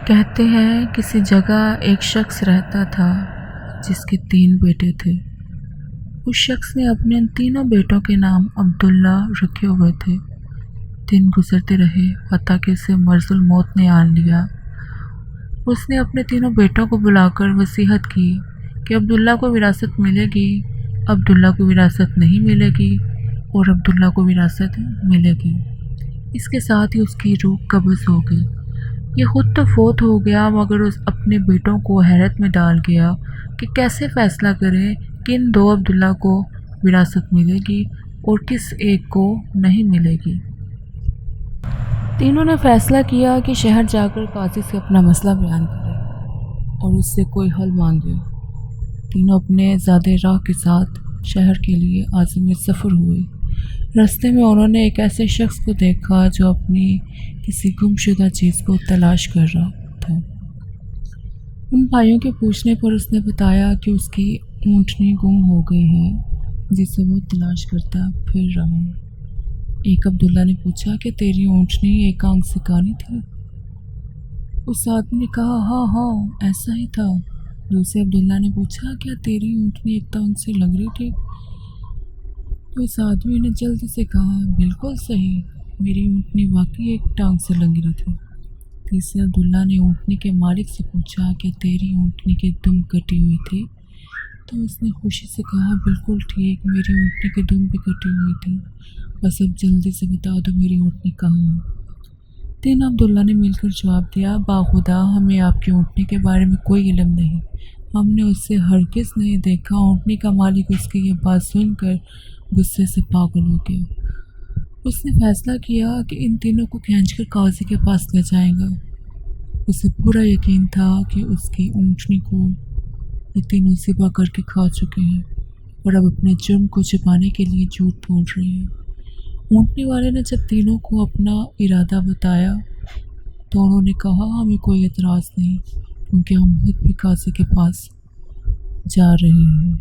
کہتے ہیں کسی جگہ ایک شخص رہتا تھا جس کے 3 بیٹے تھے۔ اس شخص نے اپنے ان تینوں بیٹوں کے نام عبداللہ رکھے ہوئے تھے۔ دن گزرتے رہے حتیٰ کہ اسے مرض الموت نے آن لیا۔ اس نے اپنے تینوں بیٹوں کو بلا کر وصیت کی کہ عبداللہ کو وراثت ملے گی، عبداللہ کو وراثت نہیں ملے گی اور عبداللہ کو وراثت ملے گی۔ اس کے ساتھ ہی اس کی روح قبض ہو گئی۔ یہ خود تو فوت ہو گیا مگر اس اپنے بیٹوں کو حیرت میں ڈال گیا کہ کیسے فیصلہ کریں کن 2 عبداللہ کو وراثت ملے گی اور کس ایک کو نہیں ملے گی۔ تینوں نے فیصلہ کیا کہ شہر جا کر قاضی سے اپنا مسئلہ بیان کریں اور اس سے کوئی حل مانگے۔ تینوں اپنے زیادہ راہ کے ساتھ شہر کے لیے عازم سفر ہوئے۔ راستے میں انہوں نے ایک ایسے شخص کو دیکھا جو اپنی کسی گم شدہ چیز کو تلاش کر رہا تھا۔ ان بھائیوں کے پوچھنے پر اس نے بتایا کہ اس کی اونٹنی گم ہو گئی ہے جسے وہ تلاش کرتا پھر رہا ہے۔ ایک عبداللہ نے پوچھا کہ تیری اونٹنی ایک آنکھ سے کانی تھی؟ اس آدمی نے کہا ہاں ایسا ہی تھا۔ دوسرے عبداللہ نے پوچھا کیا تیری اونٹنی ایک ٹانگ سے لنگڑی تھی؟ تو اس آدمی نے جلدی سے کہا بالکل صحیح، میری اونٹنی واقعی ایک ٹانگ سے لنگڑی تھی۔ تیسرے عبداللہ نے اونٹنی کے مالک سے پوچھا کہ تیری اونٹنی کی دم کٹی ہوئی تھی؟ تو اس نے خوشی سے کہا بالکل ٹھیک، میری اونٹنی کی دم بھی کٹی ہوئی تھی، بس اب جلدی سے بتا دو میری اونٹنی کہاں ہے۔ 3 عبداللہ نے مل کر جواب دیا باخدا ہمیں آپ کی اونٹنی کے بارے میں کوئی علم نہیں، ہم نے اسے ہرگز نہیں دیکھا۔ اونٹنی کا مالک اس کی یہ بات سن کر غصے سے پاگل ہو گیا۔ اس نے فیصلہ کیا کہ ان تینوں کو کھینچ کر قاضی کے پاس لے جائے گا۔ اسے پورا یقین تھا کہ اس کی اونٹنی کو یہ تینوں ذبح کر کے کھا چکے ہیں اور اب اپنے جرم کو چھپانے کے لیے جھوٹ بول رہے ہیں۔ اونٹنی والے نے جب تینوں کو اپنا ارادہ بتایا تو انہوں نے کہا ہمیں کوئی اعتراض نہیں کیونکہ ہم خود بھی قاضی کے پاس جا رہے ہیں۔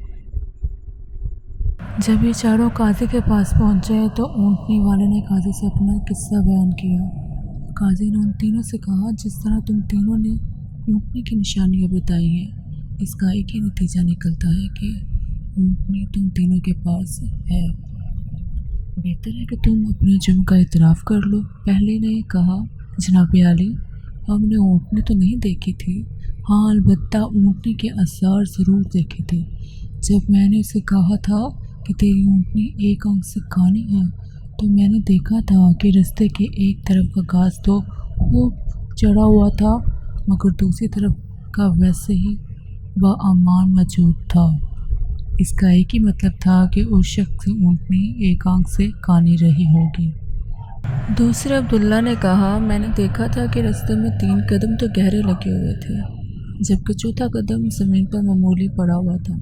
جب یہ چاروں قاضی کے پاس پہنچے تو اونٹنی والے نے قاضی سے اپنا قصہ بیان کیا۔ قاضی نے ان تینوں سے کہا جس طرح تم تینوں نے اونٹنی کی نشانیاں بتائی ہیں اس کا ایک ہی نتیجہ نکلتا ہے کہ اونٹنی تم تینوں کے پاس ہے۔ بہتر ہے کہ تم اپنے جرم کا اعتراف کر لو۔ پہلے نے کہا جناب عالی ہم نے اونٹنی تو نہیں دیکھی تھی، ہاں البتہ اونٹنی کے آثار ضرور دیکھے تھے۔ جب میں نے اسے کہا تھا کہ تیری اونٹنی ایک آنکھ سے کانی ہے تو میں نے دیکھا تھا کہ رستے کے ایک طرف کا گھاس تو خوب چڑھا ہوا تھا مگر دوسری طرف کا ویسے ہی باامان موجود تھا۔ اس کا ایک ہی مطلب تھا کہ اس شخص کی اونٹنی ایک آنکھ سے کانی رہی ہوگی۔ دوسرے عبداللہ نے کہا میں نے دیکھا تھا کہ رستے میں 3 قدم تو گہرے لگے ہوئے تھے جبکہ چوتھا قدم زمین پر معمولی پڑا ہوا تھا،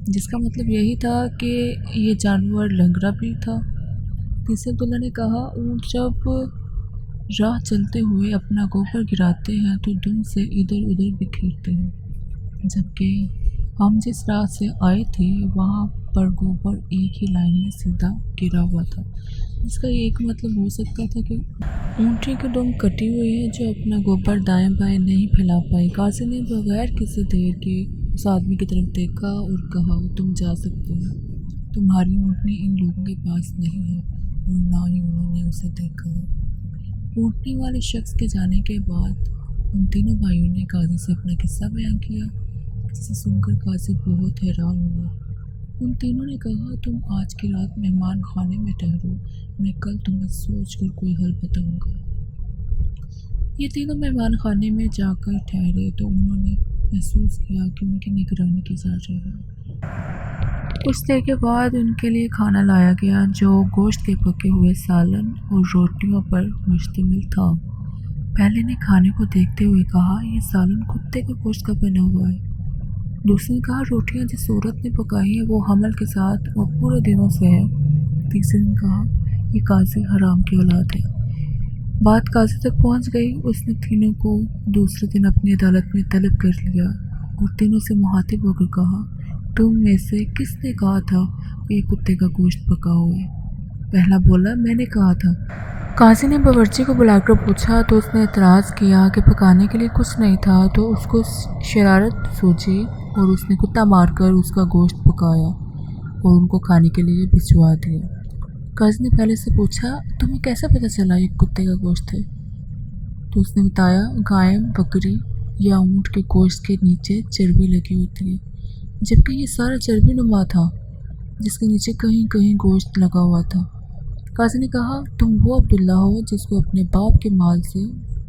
جس کا مطلب یہی تھا کہ یہ جانور لنگڑا بھی تھا۔ تیسرے عبداللہ نے کہا اونٹ جب راہ چلتے ہوئے اپنا گوبر گراتے ہیں تو دم سے ادھر ادھر بکھیرتے ہیں، جبکہ ہم جس راہ سے آئے تھے وہاں پر گوبر ایک ہی لائن میں سیدھا گرا ہوا تھا۔ اس کا ایک مطلب ہو سکتا تھا کہ اونٹنی کی دم کٹی ہوئی ہے جو اپنا گوبر دائیں بائیں نہیں پھیلا پائی۔ قاضی نے بغیر کسی دیر کے اس آدمی کی طرف دیکھا اور کہا تم جا سکتے ہو، تمہاری اونٹنی ان لوگوں کے پاس نہیں ہے اور نہ ہی انہوں نے اسے دیکھا ہے۔ اونٹنی والے شخص کے جانے کے بعد ان تینوں بھائیوں نے قاضی سے اپنا قصہ بیان کیا جسے سن کر قاضی بہت حیران ہوا۔ ان تینوں نے کہا تم آج کی رات مہمان خانے میں ٹھہرو، میں کل تمہیں سوچ کر کوئی حل بتاؤں گا۔ یہ تینوں مہمان خانے میں جا کر ٹھہرے تو انہوں نے محسوس کیا کہ ان کی نگرانی کی جا رہی ہے۔ کچھ دیر کے بعد ان کے لیے کھانا لایا گیا جو گوشت کے پکے ہوئے سالن اور روٹیوں پر مشتمل تھا۔ پہلے نے کھانے کو دیکھتے ہوئے کہا یہ سالن کتے کے گوشت کا بنا ہوا ہے۔ دوسرے نے کہا روٹیاں جس عورت نے پکائی ہیں وہ حمل کے ساتھ اور پورے دنوں سے ہے۔ تیسرے نے کہا یہ قاضی حرام کی اولاد ہے۔ بات قاضی تک پہنچ گئی، اس نے تینوں کو دوسرے دن اپنی عدالت میں طلب کر لیا اور تینوں سے مخاطب ہو کر کہا تم میں سے کس نے کہا تھا کہ یہ کتے کا گوشت پکا ہوا ہے؟ پہلا بولا میں نے کہا تھا۔ قاضی نے باورچی کو بلا کر پوچھا تو اس نے اعتراض کیا کہ پکانے کے لیے کچھ نہیں تھا، تو اس کو شرارت سوچی اور اس نے کتا مار کر اس کا گوشت پکایا اور ان کو کھانے کے لیے بھجوا دیا۔ قاضی نے پہلے سے پوچھا تمہیں کیسے پتہ چلا یہ کتے کا گوشت ہے؟ تو اس نے بتایا گائے، بکری یا اونٹ کے گوشت کے نیچے چربی لگی ہوتی ہے، جبکہ یہ سارا چربی نما تھا جس کے نیچے کہیں کہیں گوشت لگا ہوا تھا۔ قاضی نے کہا تم وہ عبداللہ ہو جس کو اپنے باپ کے مال سے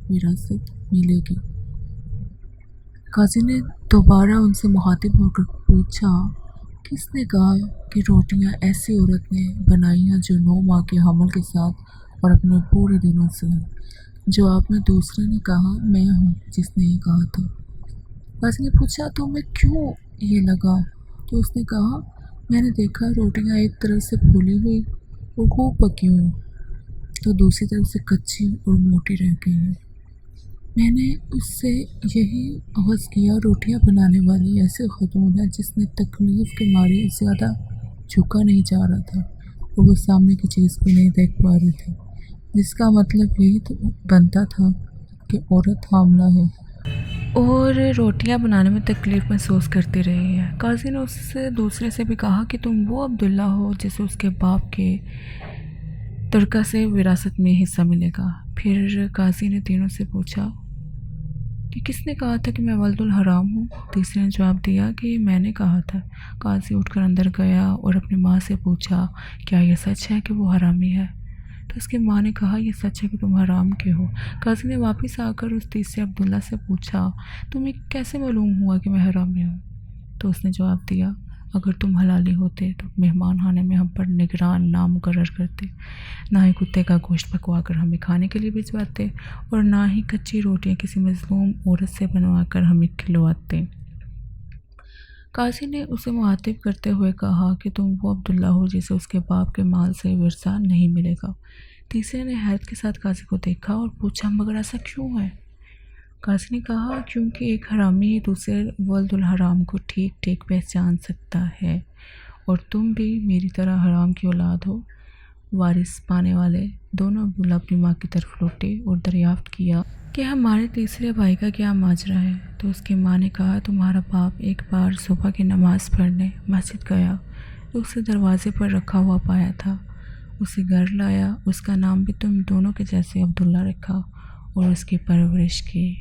وراثت ملے گی۔ قاضی نے دوبارہ ان سے مخاطب ہو کر پوچھا کس نے کہا کہ روٹیاں ایسی عورت نے بنائی ہیں جو 9 ماہ کے حمل کے ساتھ اور اپنے پورے دنوں سے ہے؟ جواب میں دوسرے نے کہا میں ہوں جس نے یہ کہا تھا۔ قاضی نے پوچھا تمہیں کیوں یہ لگا؟ تو اس نے کہا میں نے دیکھا روٹیاں ایک طرف سے پھولی ہوئی اور خوب پکی ہوئی، تو دوسری طرف سے کچی اور موٹی رہ گئی ہیں۔ میں نے اس سے یہی اخذ کیا روٹیاں بنانے والی ایسے خاتون ہے جس نے تکلیف کے مارے زیادہ جھکا نہیں جا رہا تھا اور وہ سامنے کی چیز کو نہیں دیکھ پا رہی تھی، جس کا مطلب یہی تو بنتا تھا کہ عورت حاملہ ہے اور روٹیاں بنانے میں تکلیف محسوس کرتی رہی ہے۔ قاضی نے اس سے دوسرے سے بھی کہا کہ تم وہ عبداللہ ہو جسے اس کے باپ کے ترکہ سے وراثت میں حصہ ملے گا۔ پھر قاضی نے تینوں سے پوچھا کہ کس نے کہا تھا کہ میں ولد الحرام ہوں؟ تیسرے نے جواب دیا کہ یہ میں نے کہا تھا۔ قاضی اٹھ کر اندر گیا اور اپنی ماں سے پوچھا کیا یہ سچ ہے کہ وہ حرامی ہے؟ تو اس کی ماں نے کہا یہ سچ ہے کہ تم حرام کے ہو۔ قاضی نے واپس آ کر اس تیسرے عبداللہ سے پوچھا تمہیں کیسے معلوم ہوا کہ میں حرامی ہوں؟ تو اس نے جواب دیا اگر تم حلالی ہوتے تو مہمان خانے میں ہم پر نگران نہ مقرر کرتے، نہ ہی کتے کا گوشت پکوا کر ہمیں کھانے کے لیے بھجواتے اور نہ ہی کچی روٹیاں کسی مظلوم عورت سے بنوا کر ہمیں کھلواتے۔ قاضی نے اسے مخاطب کرتے ہوئے کہا کہ تم وہ عبداللہ ہو جسے اس کے باپ کے مال سے ورثہ نہیں ملے گا۔ تیسرے نے حیرت کے ساتھ قاضی کو دیکھا اور پوچھا مگر ایسا کیوں ہے؟ قاضی نے کہا کیونکہ ایک حرامی ہی دوسرے ولد الحرام کو ٹھیک ٹھیک پہچان سکتا ہے، اور تم بھی میری طرح حرام کی اولاد ہو۔ وارث پانے والے دونوں عبداللہ اپنی ماں کی طرف لوٹے اور دریافت کیا کہ ہمارے تیسرے بھائی کا کیا ماجرا ہے؟ تو اس کی ماں نے کہا تمہارا باپ ایک بار صبح کی نماز پڑھنے مسجد گیا تو اسے دروازے پر رکھا ہوا پایا تھا، اسے گھر لایا، اس کا نام بھی تم دونوں کے جیسے عبداللہ رکھا اور اس کی پرورش کی۔